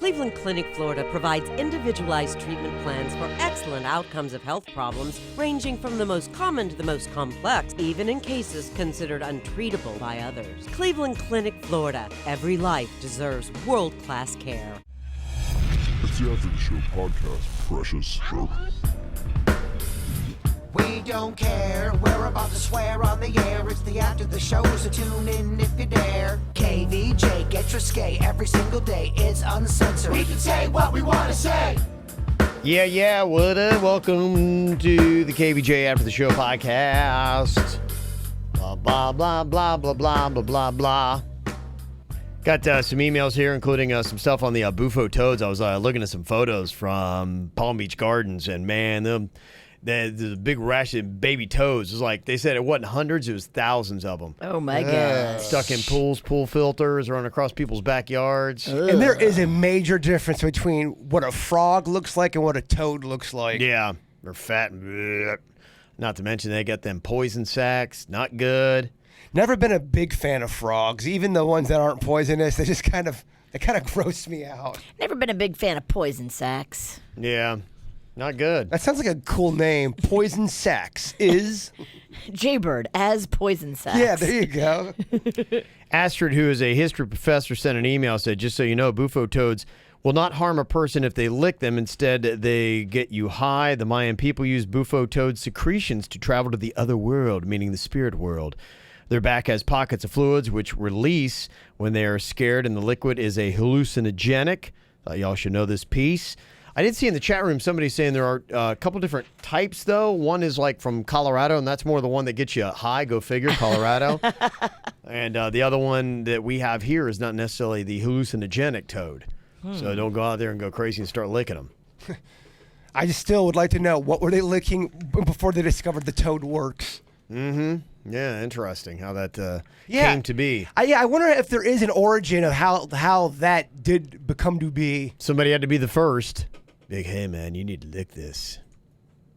Cleveland Clinic, Florida provides individualized treatment plans for excellent outcomes of health problems ranging from the most common to the most complex, even in cases considered untreatable by others. Cleveland Clinic, Florida. Every life deserves world-class care. It's the After the Show podcast, precious. We don't care, we're about to swear on the air. It's the After the Show, so tune in if you dare. KVJ, get risque every single day. It's uncensored. We can say what we want to say. Yeah, what up? Welcome to the KVJ After the Show podcast. Blah, blah, blah, blah, blah, blah, blah, blah, blah. Got some emails here, including some stuff on the Bufo toads. I was looking at some photos from Palm Beach Gardens, and man, the big rash of baby toads. It was like, they said it wasn't hundreds, it was thousands of them. Oh, my God. Stuck in pools, pool filters, running across people's backyards. Ugh. And there is a major difference between what a frog looks like and what a toad looks like. Yeah, they're fat. Not to mention they got them poison sacs. Not good. Never been a big fan of frogs, even the ones that aren't poisonous. They just kind of gross me out. Never been a big fan of poison sacs. Yeah, not good. That sounds like a cool name. Poison sacs is Jaybird as poison sacs. Yeah, there you go. Astrid, who is a history professor, sent an email, said, just so you know, Bufo toads will not harm a person if they lick them. Instead, they get you high. The Mayan people used Bufo toad secretions to travel to the other world, meaning the spirit world. Their back has pockets of fluids which release when they are scared, and the liquid is a hallucinogenic. Thought y'all should know this piece. I did see in the chat room somebody saying there are a couple different types, though. One is like from Colorado, and that's more the one that gets you high. Go figure, Colorado. And the other one that we have here is not necessarily the hallucinogenic toad. So don't go out there and go crazy and start licking them. I just still would like to know, what were they licking before they discovered the toad works? Mm-hmm. Yeah, interesting how that came to be. I wonder if there is an origin of how that did become to be. Somebody had to be the first. Big, hey, man, you need to lick this.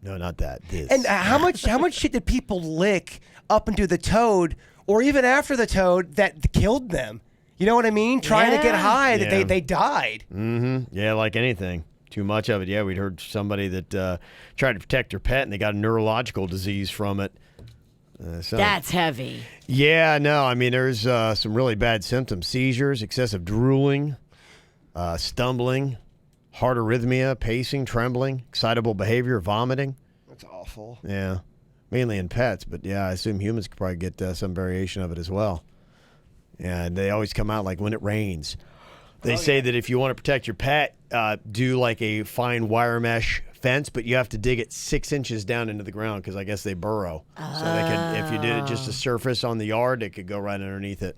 No, not that. This. And how much shit did people lick up into the toad, or even after the toad, that killed them? You know what I mean? Trying to get high, that they died. Mm-hmm. Yeah, like anything. Too much of it. Yeah, we'd heard somebody that tried to protect their pet, and they got a neurological disease from it. That's heavy. Yeah, no, I mean, there's some really bad symptoms. Seizures, excessive drooling, stumbling, heart arrhythmia, pacing, trembling, excitable behavior, vomiting. That's awful. Yeah, mainly in pets, but yeah, I assume humans could probably get some variation of it as well. Yeah, and they always come out like when it rains. They say that if you want to protect your pet, do like a fine wire mesh fence, but you have to dig it 6 inches down into the ground because I guess they burrow. So they could, if you did it just a surface on the yard, it could go right underneath it.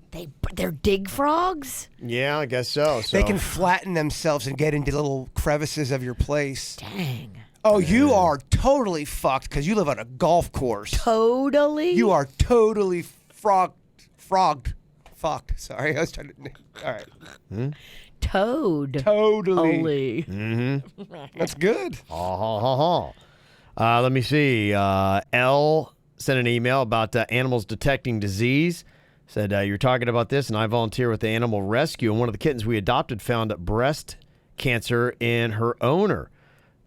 They're dig frogs? Yeah, I guess so. They can flatten themselves and get into little crevices of your place. Dang. Oh, you are totally fucked because you live on a golf course. Totally? You are totally frogged. Fucked. Sorry, I was trying to. All right. Toad. Totally. Mm-hmm. That's good. Let me see. L sent an email about animals detecting disease. Said, you're talking about this, and I volunteer with the animal rescue, and one of the kittens we adopted found breast cancer in her owner.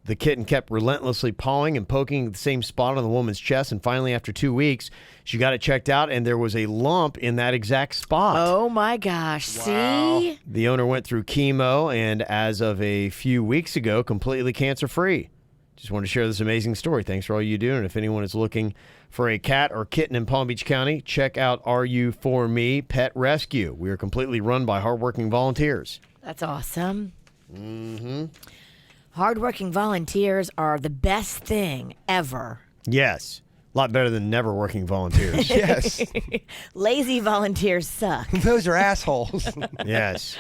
The kitten kept relentlessly pawing and poking the same spot on the woman's chest, and finally, after 2 weeks, she got it checked out, and there was a lump in that exact spot. Oh, my gosh. Wow. See? The owner went through chemo, and as of a few weeks ago, completely cancer-free. Just wanted to share this amazing story. Thanks for all you do, and if anyone is looking for a cat or kitten in Palm Beach County, check out RU4Me Pet Rescue. We are completely run by hardworking volunteers. That's awesome. Mm-hmm. Hardworking volunteers are the best thing ever. Yes. A lot better than never working volunteers. Yes. Lazy volunteers suck. Those are assholes. Yes.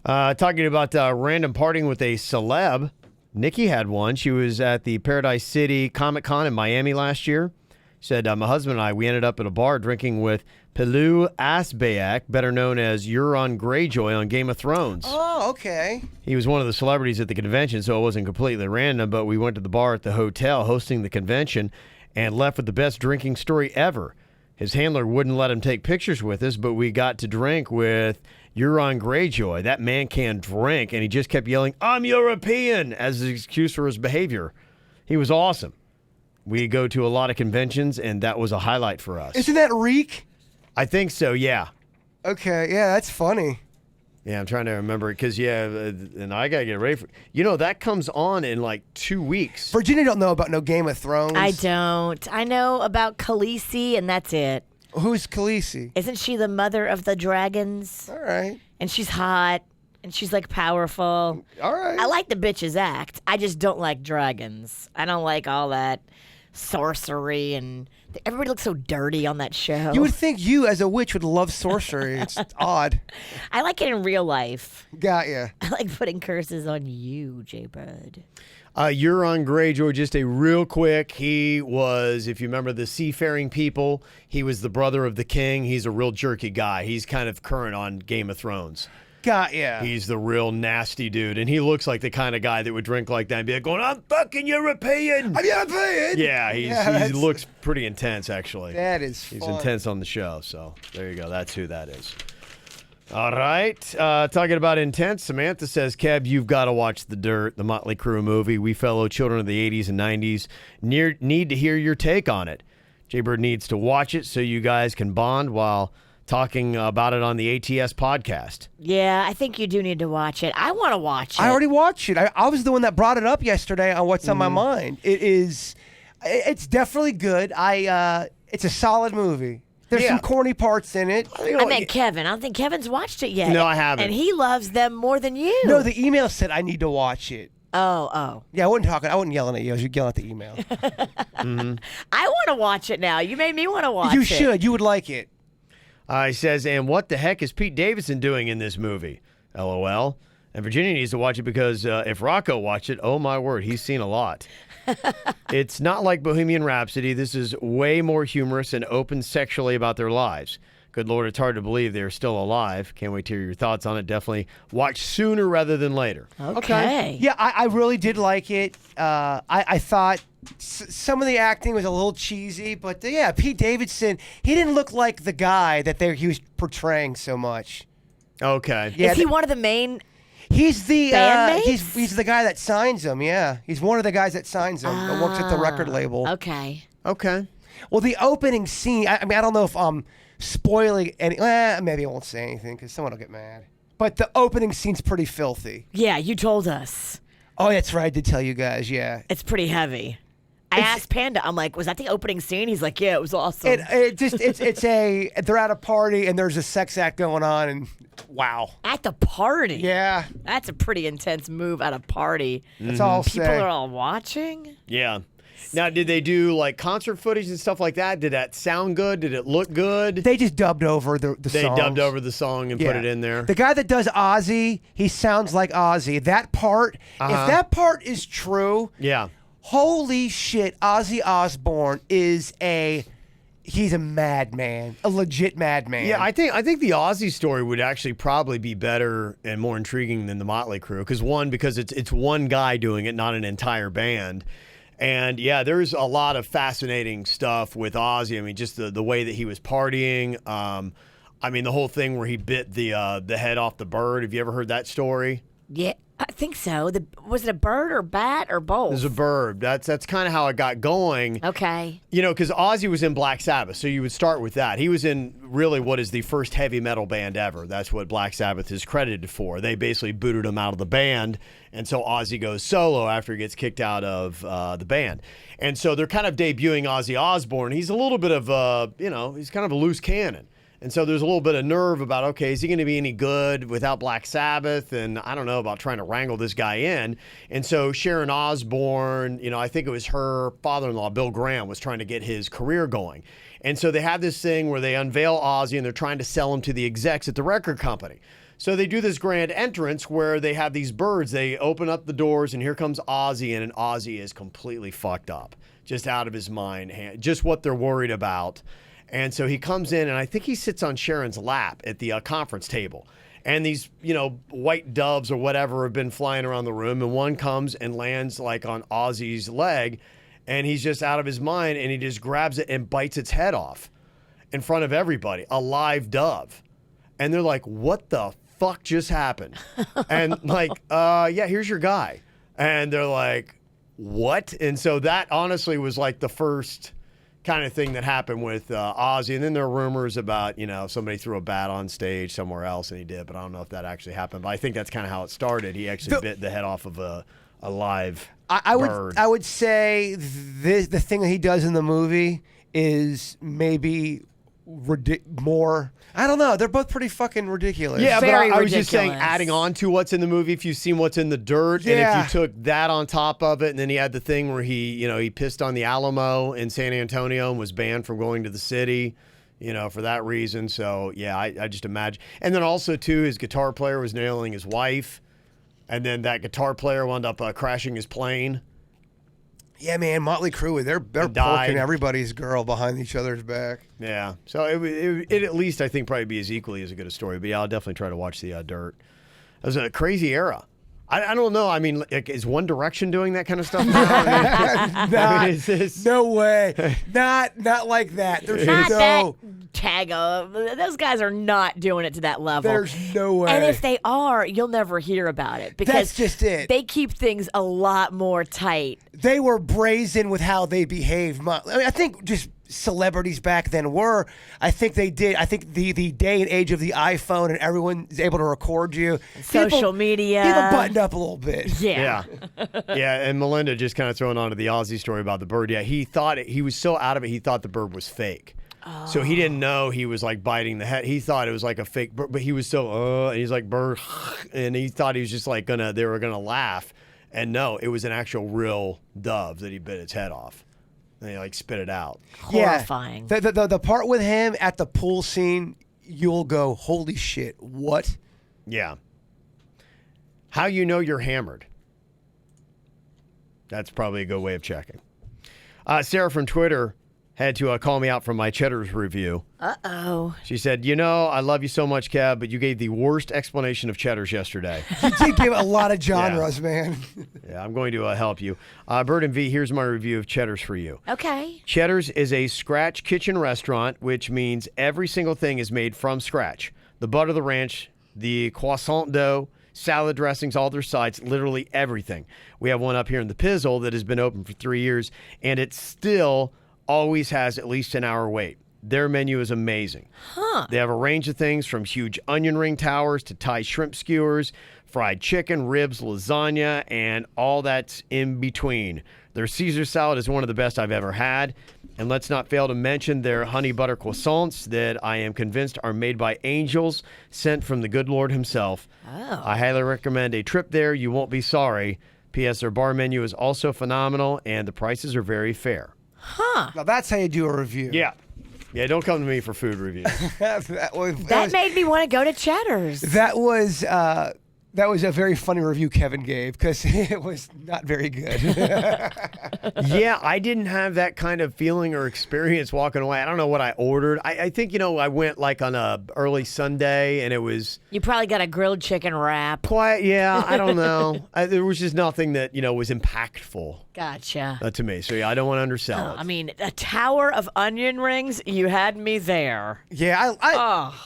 Talking about random partying with a celeb. Nikki had one. She was at the Paradise City Comic-Con in Miami last year. Said, my husband and I, we ended up at a bar drinking with Pelu Asbayak, better known as Euron Greyjoy on Game of Thrones. Oh, okay. He was one of the celebrities at the convention, so it wasn't completely random, but we went to the bar at the hotel hosting the convention and left with the best drinking story ever. His handler wouldn't let him take pictures with us, but we got to drink with Euron Greyjoy, that man can't drink, and he just kept yelling, "I'm European," as an excuse for his behavior. He was awesome. We go to a lot of conventions, and that was a highlight for us. Isn't that Reek? I think so, yeah. Okay, yeah, that's funny. Yeah, I'm trying to remember it because, and I got to get ready for it. That comes on in like 2 weeks. Virginia don't know about no Game of Thrones. I don't. I know about Khaleesi, and that's it. Who's Khaleesi? Isn't she the mother of the dragons? All right. And she's hot, and she's like powerful. All right. I like the bitches act. I just don't like dragons. I don't like all that sorcery, and everybody looks so dirty on that show. You would think you, as a witch, would love sorcery. It's odd. I like it in real life. Got ya. I like putting curses on you, J-Bird. Euron Greyjoy, just a real quick, he was, if you remember the seafaring people, he was the brother of the king. He's a real jerky guy. He's kind of current on Game of Thrones. Got ya. He's the real nasty dude, and he looks like the kind of guy that would drink like that and be like, going, "I'm fucking European." I'm European. Yeah, he looks pretty intense, actually. That is fun. He's intense on the show, so there you go. That's who that is. All right. Talking about intense, Samantha says, "Kev, you've got to watch The Dirt, the Motley Crue movie. We fellow children of the 80s and 90s need to hear your take on it. Jay-Bird needs to watch it so you guys can bond while talking about it on the ATS podcast." Yeah, I think you do need to watch it. I want to watch it. I already watched it. I was the one that brought it up yesterday on What's on My Mind. It's definitely good. It's a solid movie. There's some corny parts in it. I meant Kevin. I don't think Kevin's watched it yet. No, I haven't. And he loves them more than you. No, the email said I need to watch it. Oh. Yeah, I wasn't yelling at you. I was yelling at the email. I want to watch it now. You made me want to watch it. You should. You would like it. He says, "And what the heck is Pete Davidson doing in this movie? LOL. And Virginia needs to watch it because if Rocco watched it, oh my word, he's seen a lot." It's not like Bohemian Rhapsody. This is way more humorous and open sexually about their lives. Good Lord, it's hard to believe they're still alive. Can't wait to hear your thoughts on it. Definitely watch sooner rather than later. Okay. Yeah, I really did like it. I thought some of the acting was a little cheesy, but yeah, Pete Davidson, he didn't look like the guy that he was portraying so much. Okay. Yeah, Is he one of the main... He's the bandmates? he's the guy that signs them. Yeah, he's one of the guys that signs them. That works at the record label. Okay. Well, the opening scene. I mean, I don't know if I'm spoiling any. Maybe I won't say anything because someone will get mad. But the opening scene's pretty filthy. Yeah, you told us. Oh, that's right. I did tell you guys. Yeah. It's pretty heavy. I asked Panda, I'm like, was that the opening scene? He's like, yeah, it was awesome. They're at a party and there's a sex act going on and wow. At the party? Yeah. That's a pretty intense move at a party. That's all I'll People say. are all watching? Yeah. Now, did they do like concert footage and stuff like that? Did that sound good? Did it look good? They just dubbed over the They songs. dubbed over the song and put it in there. The guy that does Ozzy, he sounds like Ozzy. That part, if that part is true, Yeah. holy shit, Ozzy Osbourne he's a madman, a legit madman. Yeah, I think the Ozzy story would actually probably be better and more intriguing than the Motley Crue because it's one guy doing it, not an entire band. And yeah, there's a lot of fascinating stuff with Ozzy. I mean, just the way that he was partying. I mean, the whole thing where he bit the head off the bird. Have you ever heard that story? Yeah, I think so. Was it a bird or bat or both? It was a bird. That's kind of how it got going. Okay. You know, because Ozzy was in Black Sabbath, so you would start with that. He was in really what is the first heavy metal band ever. That's what Black Sabbath is credited for. They basically booted him out of the band, and so Ozzy goes solo after he gets kicked out of the band. And so they're kind of debuting Ozzy Osbourne. He's a little bit of he's kind of a loose cannon. And so there's a little bit of nerve about, okay, is he going to be any good without Black Sabbath? And I don't know about trying to wrangle this guy in. And so Sharon Osbourne, I think it was her father-in-law, Bill Graham, was trying to get his career going. And so they have this thing where they unveil Ozzy and they're trying to sell him to the execs at the record company. So they do this grand entrance where they have these birds. They open up the doors and here comes Ozzy, and Ozzy is completely fucked up, just out of his mind, just what they're worried about. And so he comes in, and I think he sits on Sharon's lap at the conference table. And these, white doves or whatever have been flying around the room, and one comes and lands like on Ozzy's leg, and he's just out of his mind, and he just grabs it and bites its head off in front of everybody, a live dove. And they're like, what the fuck just happened? And like, yeah, here's your guy. And they're like, what? And so that honestly was like the first kind of thing that happened with Ozzy. And then there are rumors about, somebody threw a bat on stage somewhere else, and he did, but I don't know if that actually happened. But I think that's kind of how it started. He actually bit the head off of a live bird. I would say the thing that he does in the movie is maybe more. I don't know. They're both pretty fucking ridiculous. Yeah, Very but I was just saying, ridiculous. adding on to what's in the movie, if you've seen what's in the dirt, and if you took that on top of it, and then he had the thing where he pissed on the Alamo in San Antonio and was banned from going to the city, for that reason. So, yeah, I just imagine. And then also, too, his guitar player was nailing his wife, and then that guitar player wound up crashing his plane. Yeah, man, Motley Crue, they're poking everybody's girl behind each other's back. Yeah, so it at least I think probably be as equally as good a story. But yeah, I'll definitely try to watch the Dirt. It was a crazy era. I don't know. I mean, like, is One Direction doing that kind of stuff now? No way. Not like that. There's Not no. that tag of. Those guys are not doing it to that level. There's no way. And if they are, you'll never hear about it because That's just it. They keep things a lot more tight. They were brazen with how they behaved. I think just celebrities back then were. I think they did. I think the day and age of the iPhone and everyone is able to record you. Social media. People buttoned up a little bit. Yeah. Yeah, and Melinda just kind of throwing on to the Ozzy story about the bird. Yeah, he thought he was so out of it, he thought the bird was fake. So he didn't know he was like biting the head. He thought it was like a fake bird, but he was so, and he's like, bird, and he thought he was just like they were gonna laugh. And no, it was an actual real dove that he bit its head off. And he like spit it out. Horrifying. Yeah. The part with him at the pool scene, you'll go, holy shit, what? Yeah. How you're hammered. That's probably a good way of checking. Sarah from Twitter had to call me out from my Cheddar's review. Uh-oh. She said, I love you so much, Kev, but you gave the worst explanation of Cheddar's yesterday. You did give a lot of genres, man. Yeah, I'm going to help you. Bird and V, here's my review of Cheddar's for you. Okay. Cheddar's is a scratch kitchen restaurant, which means every single thing is made from scratch. The butter, the ranch, the croissant dough, salad dressings, all their sides, literally everything. We have one up here in the Pizzle that has been open for 3 years, and it still always has at least an hour wait. Their menu is amazing. They have a range of things from huge onion ring towers to Thai shrimp skewers, fried chicken, ribs, lasagna, and all that's in between. Their Caesar salad is one of the best I've ever had. And let's not fail to mention their honey butter croissants that I am convinced are made by angels sent from the good Lord himself. I highly recommend a trip there. You won't be sorry. P.S. Their bar menu is also phenomenal, and the prices are very fair. Now that's how you do a review. Yeah, don't come to me for food reviews. That made me want to go to Cheddar's. That was a very funny review Kevin gave because it was not very good. Yeah, I didn't have that kind of feeling or experience walking away. I don't know what I ordered. I think, I went like on a early Sunday and it was You probably got a grilled chicken wrap. quiet. Yeah, I don't know. There was just nothing that, was impactful Gotcha. to me. So, yeah, I don't want to undersell it. I mean, a tower of onion rings, you had me there. Yeah,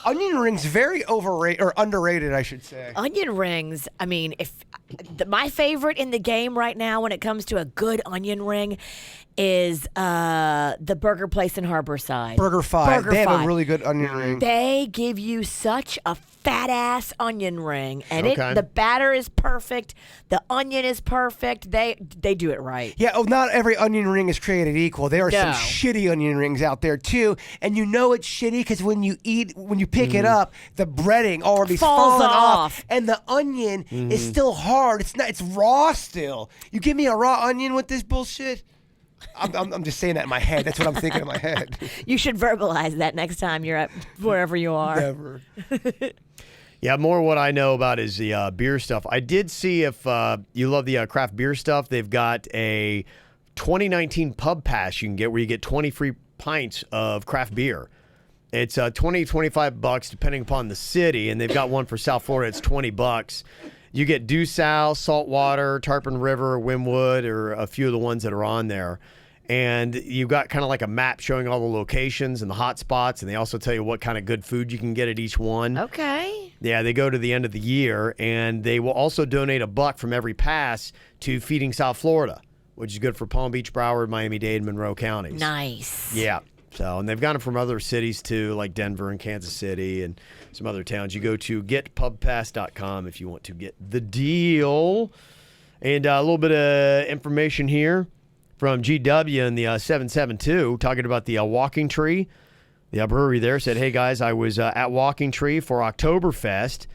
onion rings very overrated or underrated, I should say. Onion rings, I mean, my favorite in the game right now when it comes to a good onion ring is the burger place in Harborside. Burger Five. Burger They have Five. a really good onion ring. They give you such a fat ass onion ring, and Okay. the batter is perfect. The onion is perfect. They do it right. Yeah, not every onion ring is created equal. There are some No. shitty onion rings out there too, and you know it's shitty because when you pick it up, the breading already's Falls fallen off. and the onion is still hard. It's raw still. You give me a raw onion with this bullshit. I'm just saying that in my head. That's what I'm thinking in my head. You should verbalize that next time you're at wherever you are. Never. Yeah, more what I know about is the beer stuff. I did see if you love the craft beer stuff, they've got a 2019 pub pass you can get where you get 20 free pints of craft beer. It's $20, $25 depending upon the city, and they've got one for South Florida. It's $20. You get Due South, Saltwater, Tarpon River, Wynwood, or a few of the ones that are on there. And you've got kind of like a map showing all the locations and the hot spots, and they also tell you what kind of good food you can get at each one. Okay. Yeah, they go to the end of the year, and they will also donate $1 from every pass to Feeding South Florida, which is good for Palm Beach, Broward, Miami-Dade, and Monroe counties. Nice. Yeah. So, and they've gotten them from other cities too, like Denver and Kansas City and some other towns. You go to getpubpass.com if you want to get the deal. And a little bit of information here from GW in the 772 talking about the Walking Tree. The brewery there said, hey, guys, I was at Walking Tree for Oktoberfest,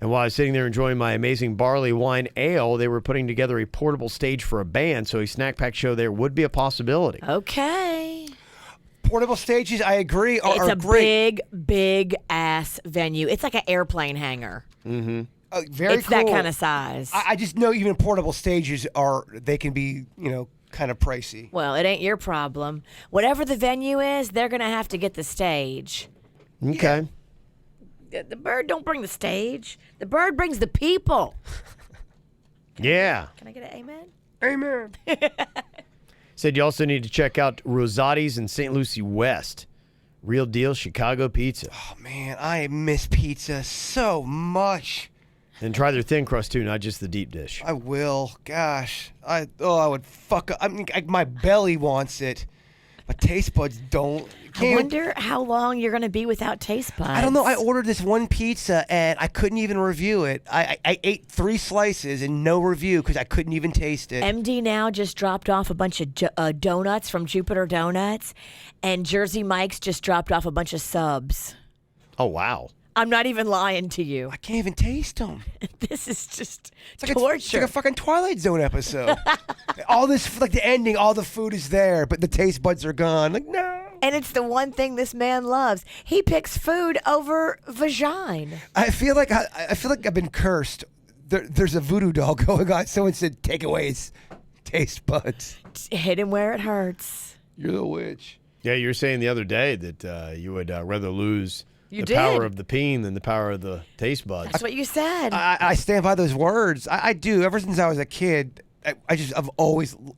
and while I was sitting there enjoying my amazing barley wine ale, they were putting together a portable stage for a band, so a snack pack show there would be a possibility. Okay. Portable stages, I agree, are It's a great. big ass venue. It's like an airplane hangar. Very It's cool. that kind of size. I just know even portable stages they can be, kind of pricey. Well, it ain't your problem. Whatever the venue is, they're going to have to get the stage. Okay. The bird don't bring the stage. The bird brings the people. Yeah. Can I get an amen? Amen. Said you also need to check out Rosati's in St. Lucie West. Real deal Chicago pizza. Oh, man, I miss pizza so much. And try their thin crust too, not just the deep dish. I will. Gosh. I would fuck up. I mean, my belly wants it. My taste buds don't. I wonder how long you're going to be without taste buds. I don't know. I ordered this one pizza and I couldn't even review it. I ate 3 slices and no review because I couldn't even taste it. MD now just dropped off a bunch of donuts from Jupiter Donuts, and Jersey Mike's just dropped off a bunch of subs. Oh, wow. I'm not even lying to you. I can't even taste them. This is just It's like torture. a fucking Twilight Zone episode. All this, like the ending, all the food is there, but the taste buds are gone. Like, no. And it's the one thing this man loves. He picks food over vagina. I feel like I've been cursed. There's a voodoo doll going on. Someone said, take away his taste buds. Hit him where it hurts. You're the witch. Yeah, you were saying the other day that you would rather lose You the power did. of the peen than the power of the taste buds. That's what you said. I stand by those words. I do. Ever since I was a kid, I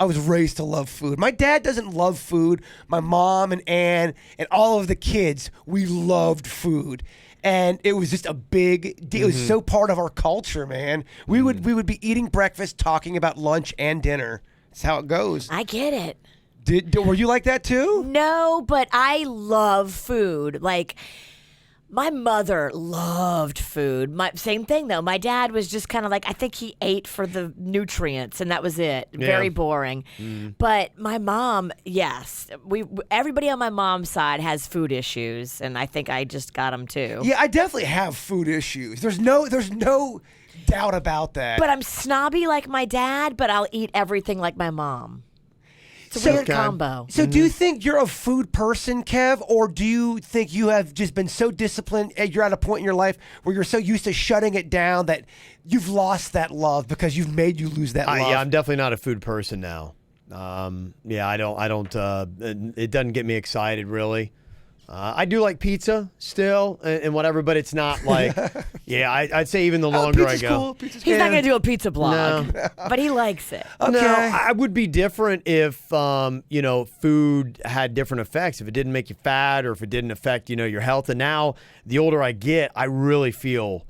was raised to love food. My dad doesn't love food. My mom and Ann and all of the kids, we loved food. And it was just a big deal. It was so part of our culture, man. We would be eating breakfast, talking about lunch and dinner. That's how it goes. I get it. Were you like that too? No, but I love food. Like, my mother loved food. Same thing, though. My dad was just kind of like, I think he ate for the nutrients, and that was it. Very boring. But my mom, yes. Everybody on my mom's side has food issues, and I think I just got them too. Yeah, I definitely have food issues. There's no doubt about that. But I'm snobby like my dad, but I'll eat everything like my mom. It's a weird combo. So do you think you're a food person, Kev, or do you think you have just been so disciplined and you're at a point in your life where you're so used to shutting it down that you've lost that love because you've made you lose that love? Yeah, I'm definitely not a food person now. I don't. It doesn't get me excited really. I do like pizza still and whatever, but it's not like. I'd say even the longer I pizza's go. cool. Pizza's He's not good. going to do a pizza blog, but he likes it. Okay. No, I would be different if food had different effects. If it didn't make you fat, or if it didn't affect your health. And now, the older I get, I really feel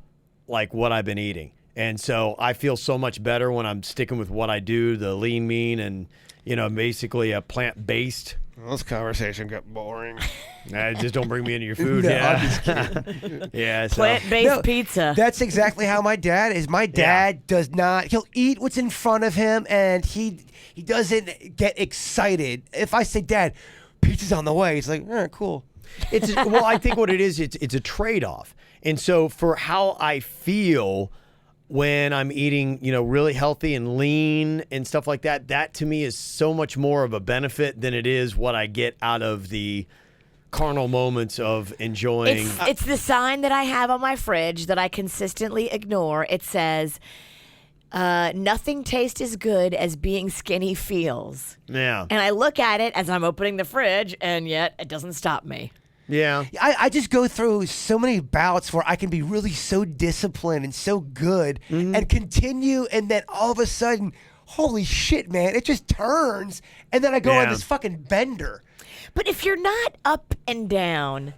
like what I've been eating, and so I feel so much better when I'm sticking with what I do, the lean, mean, and basically a plant-based. Well, this conversation got boring. Just don't bring me into your food. No, yeah, I'm just kidding. yeah. So. Plant-based pizza. That's exactly how my dad is. My dad does not. He'll eat what's in front of him, and he doesn't get excited. If I say, Dad, pizza's on the way, he's like, all right, cool. Well, I think what it is, it's a trade-off. And so for how I feel when I'm eating, really healthy and lean and stuff like that, that to me is so much more of a benefit than it is what I get out of the carnal moments of enjoying. It's the sign that I have on my fridge that I consistently ignore. It says, nothing tastes as good as being skinny feels. Yeah. And I look at it as I'm opening the fridge, and yet it doesn't stop me. Yeah. I just go through so many bouts where I can be really so disciplined and so good and continue, and then all of a sudden, holy shit, man, it just turns, and then I go on this fucking bender. But if you're not up and down,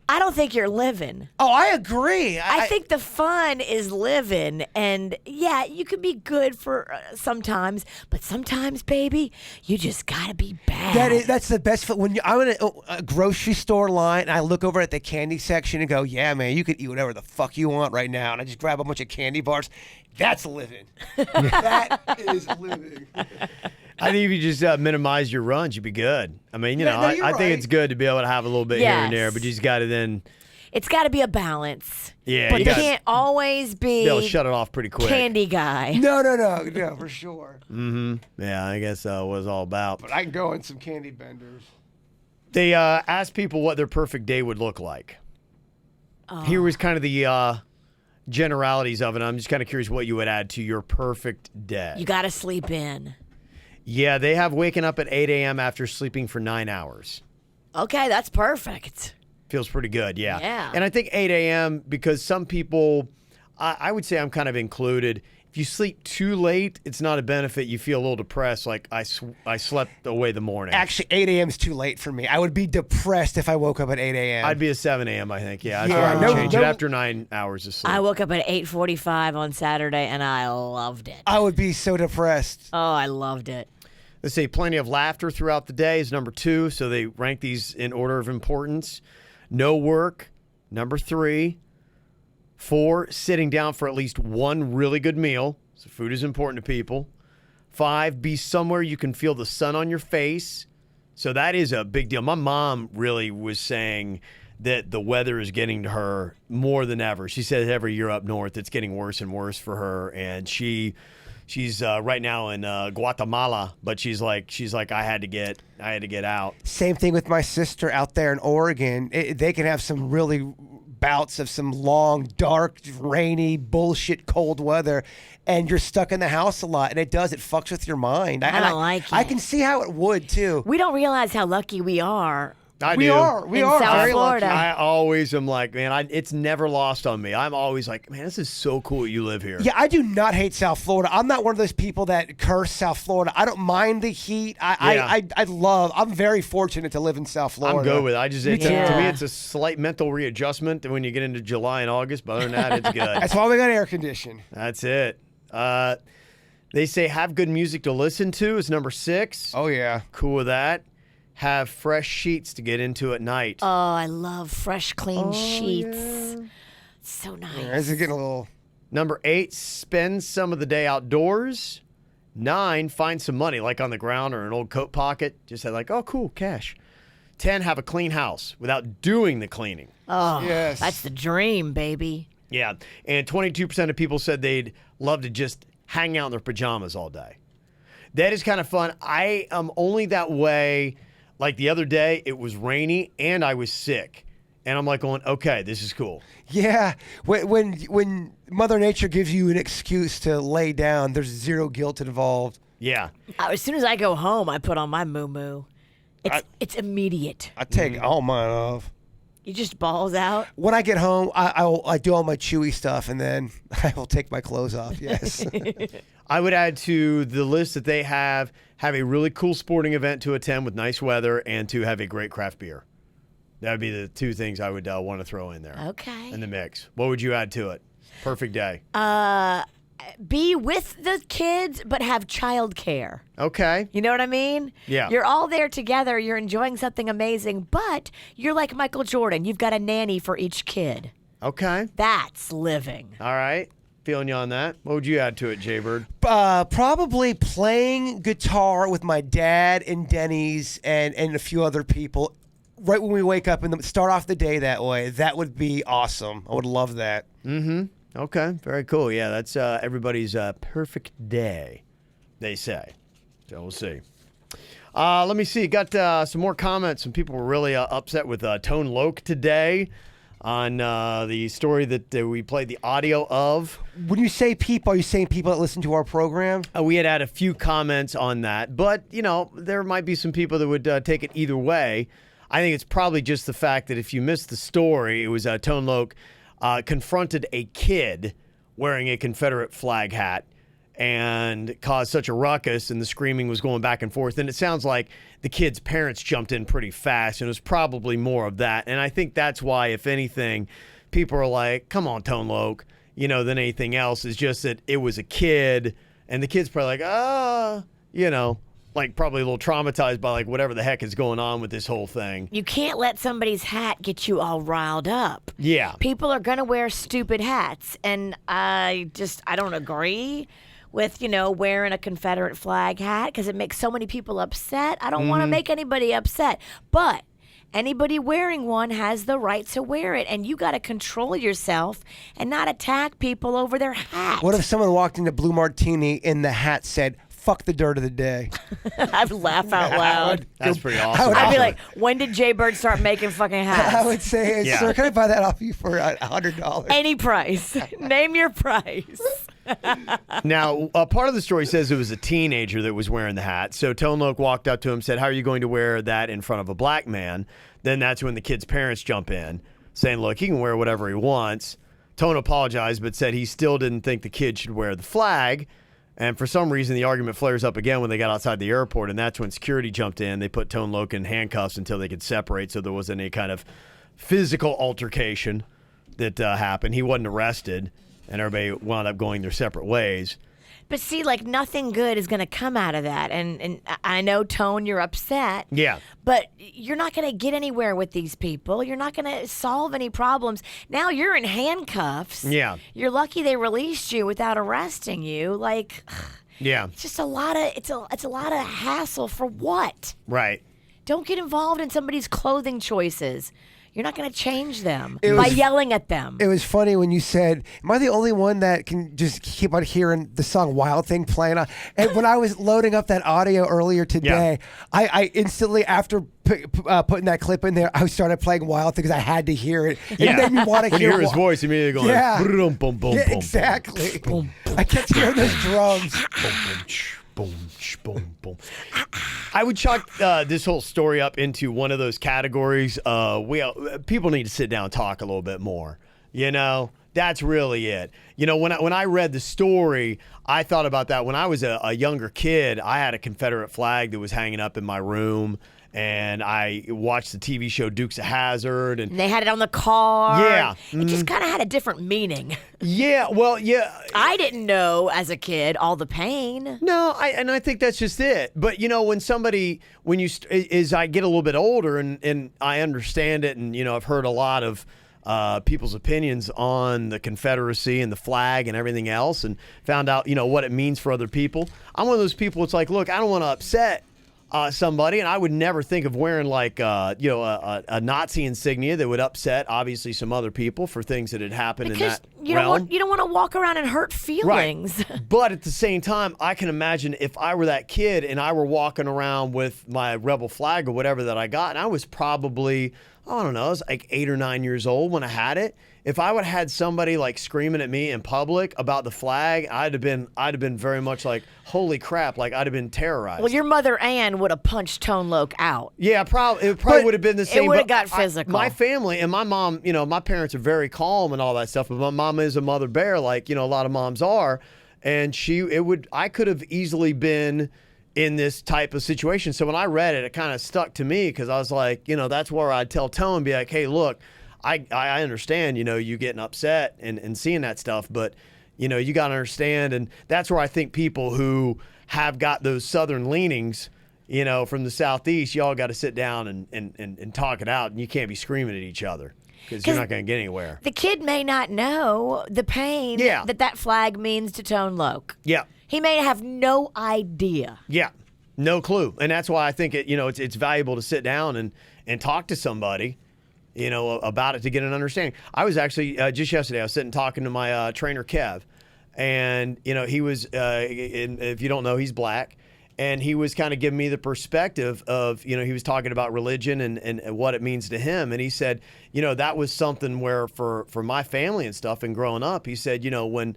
I don't think you're living. Oh, I agree. I think the fun is living, and yeah, you can be good for sometimes, but sometimes, baby, you just gotta be bad. That's the best. When I'm in a grocery store line and I look over at the candy section and go, yeah, man, you can eat whatever the fuck you want right now, and I just grab a bunch of candy bars. That's living. That is living. I think if you just minimize your runs, you'd be good. I mean, you know, I right. think it's good to be able to have a little bit here and there, but you just got to then It's got to be a balance. Yeah, but you you gotta can't always be they'll shut it off pretty quick. candy guy. No, for sure. Yeah, I guess what it's all about. But I can go in some candy benders. They asked people what their perfect day would look like. Here was kind of the generalities of it. I'm just kind of curious what you would add to your perfect day. You got to sleep in. Yeah, they have waking up at 8 a.m. after sleeping for 9 hours. Okay, that's perfect. Feels pretty good, yeah. Yeah. And I think 8 a.m. because some people, I would say I'm kind of included. If you sleep too late, it's not a benefit. You feel a little depressed, like I slept away the morning. Actually, 8 a.m. is too late for me. I would be depressed if I woke up at 8 a.m. I'd be at 7 a.m., I think. Yeah, that's Yeah, why I would no- change no- it after 9 hours of sleep. I woke up at 8:45 on Saturday, and I loved it. I would be so depressed. Oh, I loved it. Let's say plenty of laughter throughout the day is number 2, so they rank these in order of importance. No work, number 3. 4, sitting down for at least one really good meal. So food is important to people. 5, be somewhere you can feel the sun on your face. So that is a big deal. My mom really was saying that the weather is getting to her more than ever. She says every year up north it's getting worse and worse for her, and she's right now in Guatemala, but she's like I had to get out. Same thing with my sister out there in Oregon. They can have some really bouts of some long, dark, rainy, bullshit, cold weather, and you're stuck in the house a lot, and it fucks with your mind. I don't like it. I can see how it would too. We don't realize how lucky we are. We are In South very Florida. lucky. I always am like, man, it's never lost on me. I'm always like, man, this is so cool that you live here. Yeah, I do not hate South Florida. I'm not one of those people that curse South Florida. I don't mind the heat. I'm very fortunate to live in South Florida. I'm good with it. To too. me, it's a slight mental readjustment when you get into July and August, but other than that, it's good. That's why we got air conditioning. That's it. They say have good music to listen to is number 6. Oh, yeah. Cool with that. Have fresh sheets to get into at night. Oh, I love fresh, clean sheets. So nice. Yeah, this is getting a little... Number 8, spend some of the day outdoors. 9, find some money, like on the ground or an old coat pocket. Just say like, oh, cool, cash. 10, have a clean house without doing the cleaning. Oh, Yes. that's the dream, baby. Yeah, and 22% of people said they'd love to just hang out in their pajamas all day. That is kind of fun. I am only that way. Like the other day, it was rainy and I was sick. And I'm like going, okay, this is cool. Yeah. When Mother Nature gives you an excuse to lay down, there's zero guilt involved. Yeah. As soon as I go home, I put on my moo-moo. It's immediate. I take all mine off. You just balls out. When I get home, I do all my chewy stuff, and then I will take my clothes off, yes. I would add to the list that they have a really cool sporting event to attend with nice weather and to have a great craft beer. That would be the 2 things I would want to throw in there. Okay. In the mix. What would you add to it? Perfect day. Be with the kids, but have childcare. Okay. You know what I mean? Yeah. You're all there together. You're enjoying something amazing, but you're like Michael Jordan. You've got a nanny for each kid. Okay. That's living. All right. Feeling you on that. What would you add to it, Jaybird? Probably playing guitar with my dad and Denny's and a few other people right when we wake up and start off the day that way. That would be awesome. I would love that. Okay. Very cool. Yeah, that's everybody's perfect day, they say. So we'll see. Let me see. Got some more comments. Some people were really upset with Tone Loc today on the story that we played the audio of. When you say people, are you saying people that listen to our program? We had a few comments on that, but, you know, there might be some people that would take it either way. I think it's probably just the fact that if you missed the story, it was Tone Loc confronted a kid wearing a Confederate flag hat and caused such a ruckus, and the screaming was going back and forth. And it sounds like the kids' parents jumped in pretty fast, and it was probably more of that. And I think that's why, if anything, people are like, come on, Tone Loc, than anything else. Is just that it was a kid, and the kid's probably like, like probably a little traumatized by like whatever the heck is going on with this whole thing. You can't let somebody's hat get you all riled up. Yeah. People are going to wear stupid hats, and I don't agree with, wearing a Confederate flag hat because it makes so many people upset. I don't want to make anybody upset, but anybody wearing one has the right to wear it, and you got to control yourself and not attack people over their hat. What if someone walked into Blue Martini and the hat said, "Fuck the dirt of the day"? I'd laugh out loud. That's pretty awesome. I'd be like, when did Jay Bird start making fucking hats? I would say, sir, can I buy that off you for $100? Any price. Name your price. Now, part of the story says it was a teenager that was wearing the hat. So Tone Loc walked up to him, said, "How are you going to wear that in front of a black man?" Then that's when the kid's parents jump in, saying, "Look, he can wear whatever he wants." Tone apologized, but said he still didn't think the kid should wear the flag. And for some reason, the argument flares up again when they got outside the airport, and that's when security jumped in. They put Tone Loc in handcuffs until they could separate, so there wasn't any kind of physical altercation that happened. He wasn't arrested, and everybody wound up going their separate ways. But see, like, nothing good is going to come out of that. And I know, Tone, you're upset. Yeah. But you're not going to get anywhere with these people. You're not going to solve any problems. Now you're in handcuffs. Yeah. You're lucky they released you without arresting you. Like, Yeah. it's just a lot of it's a lot of hassle for what? Right. Don't get involved in somebody's clothing choices. You're not going to change them It by was- yelling at them. It was funny when you said, "Am I the only one that can just keep on hearing the song Wild Thing playing on?" And when I was loading up that audio earlier today, I instantly, after putting that clip in there, I started playing Wild Thing because I had to hear it. And it made me want to When you hear hear his voice, immediately going, Yeah. boom, boom, boom, Yeah, boom, exactly. boom, I kept hearing those drums. boom, boom, boom. I would chalk this whole story up into one of those categories. People need to sit down and talk a little bit more. That's really it. When I read the story, I thought about that. When I was a younger kid, I had a Confederate flag that was hanging up in my room. And I watched the TV show Dukes of Hazzard. And they had it on the car. Yeah. It just kind of had a different meaning. yeah, well, yeah. I didn't know as a kid all the pain. No, I think that's just it. But as I get a little bit older and I understand it, and I've heard a lot of people's opinions on the Confederacy and the flag and everything else, and found out what it means for other people. I'm one of those people. It's like, look, I don't want to upset somebody, and I would never think of wearing like a Nazi insignia that would upset obviously some other people for things that had happened Because in that realm. you don't want to walk around and hurt feelings. Right. But at the same time, I can imagine if I were that kid and I were walking around with my rebel flag or whatever that I got, and I was probably, I don't know, I was like 8 or 9 years old when I had it. If I would have had somebody like screaming at me in public about the flag, I'd have been very much like, holy crap, like I'd have been terrorized. Well, your mother Ann would have punched Tone Loc out. Yeah, it probably would have been the same. It would have but got physical. My family and my mom, my parents are very calm and all that stuff, but my mom is a mother bear, like, a lot of moms are. And I could have easily been in this type of situation. So when I read it, it kind of stuck to me because I was like, that's where I'd tell Tone, be like, hey, look, I understand, you getting upset and seeing that stuff, but, you got to understand. And that's where I think people who have got those Southern leanings, from the Southeast, y'all got to sit down and talk it out. And you can't be screaming at each other because you're not going to get anywhere. The kid may not know the pain that flag means to Tone Loc. Yeah. He may have no idea. Yeah. No clue. And that's why I think it's valuable to sit down and talk to somebody, about it to get an understanding. I was actually just yesterday, I was sitting talking to my trainer, Kev, and, he was, if you don't know, he's black. And he was kind of giving me the perspective of, he was talking about religion and what it means to him. And he said, that was something where for my family and stuff and growing up, he said, when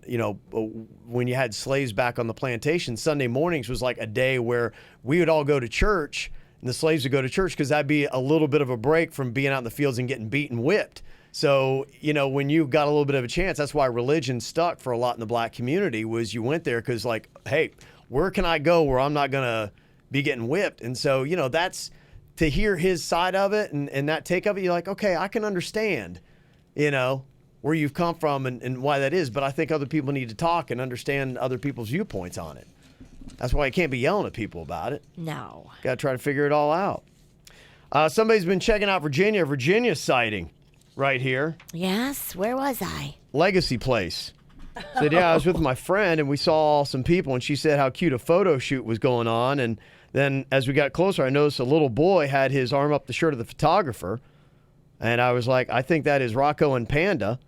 you had slaves back on the plantation, Sunday mornings was like a day where we would all go to church and the slaves would go to church because that'd be a little bit of a break from being out in the fields and getting beat and whipped. So, when you got a little bit of a chance, that's why religion stuck for a lot in the black community, was you went there because, like, hey, where can I go where I'm not going to be getting whipped? And so, that's to hear his side of it and that take of it, you're like, okay, I can understand, where you've come from and why that is. But I think other people need to talk and understand other people's viewpoints on it. That's why you can't be yelling at people about it. No. Got to try to figure it all out. Somebody's been checking out Virginia sighting right here. Yes? Where was I? Legacy Place. Said, yeah, I was with my friend and we saw some people, and she said how cute a photo shoot was going on. And then as we got closer, I noticed a little boy had his arm up the shirt of the photographer. And I was like, I think that is Rocco and Panda.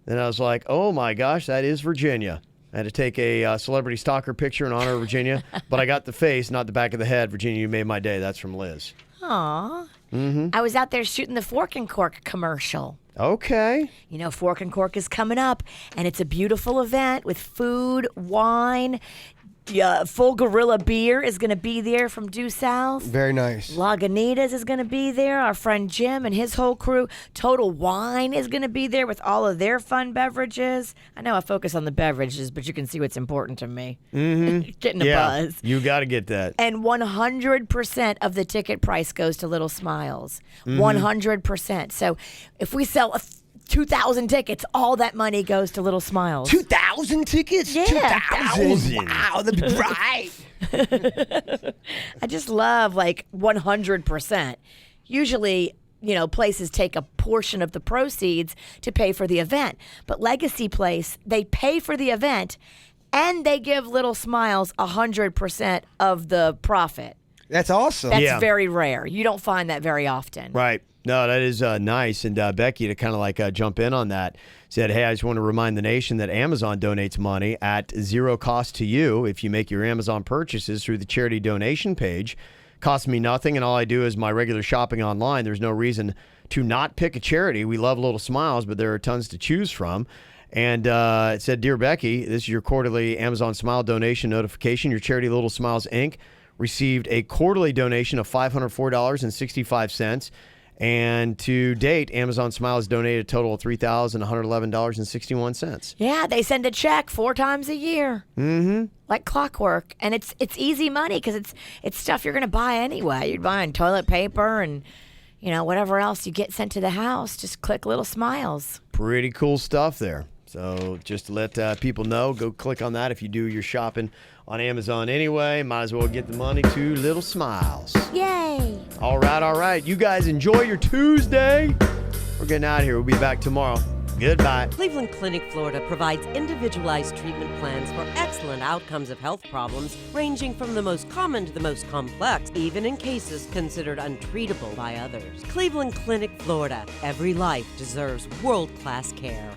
And I was like, oh my gosh, that is Virginia. I had to take a celebrity stalker picture in honor of Virginia, but I got the face, not the back of the head. Virginia, you made my day. That's from Liz. Aw. Mm-hmm. I was out there shooting the Fork and Cork commercial. Okay. Fork and Cork is coming up, and it's a beautiful event with food, wine. Full Gorilla Beer is going to be there from Due South. Very nice. Lagunitas is going to be there. Our friend Jim and his whole crew. Total Wine is going to be there with all of their fun beverages. I know I focus on the beverages, but you can see what's important to me. Mm-hmm. Getting a buzz. You got to get that. And 100% of the ticket price goes to Little Smiles. Mm-hmm. 100%. So if we sell 2,000 tickets, all that money goes to Little Smiles. 2,000 tickets? Yeah. 2,000. Wow, that'd be right. I just love 100%. Usually, places take a portion of the proceeds to pay for the event. But Legacy Place, they pay for the event and they give Little Smiles 100% of the profit. That's awesome. That's very rare. You don't find that very often. Right. No, that is nice. And Becky, to kind of jump in on that, said, hey, I just want to remind the nation that Amazon donates money at zero cost to you if you make your Amazon purchases through the charity donation page. Costs me nothing, and all I do is my regular shopping online. There's no reason to not pick a charity. We love Little Smiles, but there are tons to choose from. And it said, Dear Becky, this is your quarterly Amazon Smile donation notification. Your charity, Little Smiles, Inc., received a quarterly donation of $504.65. And to date, Amazon Smile has donated a total of $3,111.61. Yeah, they send a check 4 times a year. Mm-hmm. Like clockwork. And it's easy money because it's stuff you're going to buy anyway. You're buying toilet paper and, whatever else you get sent to the house. Just click Little Smiles. Pretty cool stuff there. So just to let people know, go click on that if you do your shopping on Amazon anyway. Might as well get the money to Little Smiles. Yay! All right. You guys enjoy your Tuesday. We're getting out of here. We'll be back tomorrow. Goodbye. Cleveland Clinic, Florida provides individualized treatment plans for excellent outcomes of health problems ranging from the most common to the most complex, even in cases considered untreatable by others. Cleveland Clinic, Florida. Every life deserves world-class care.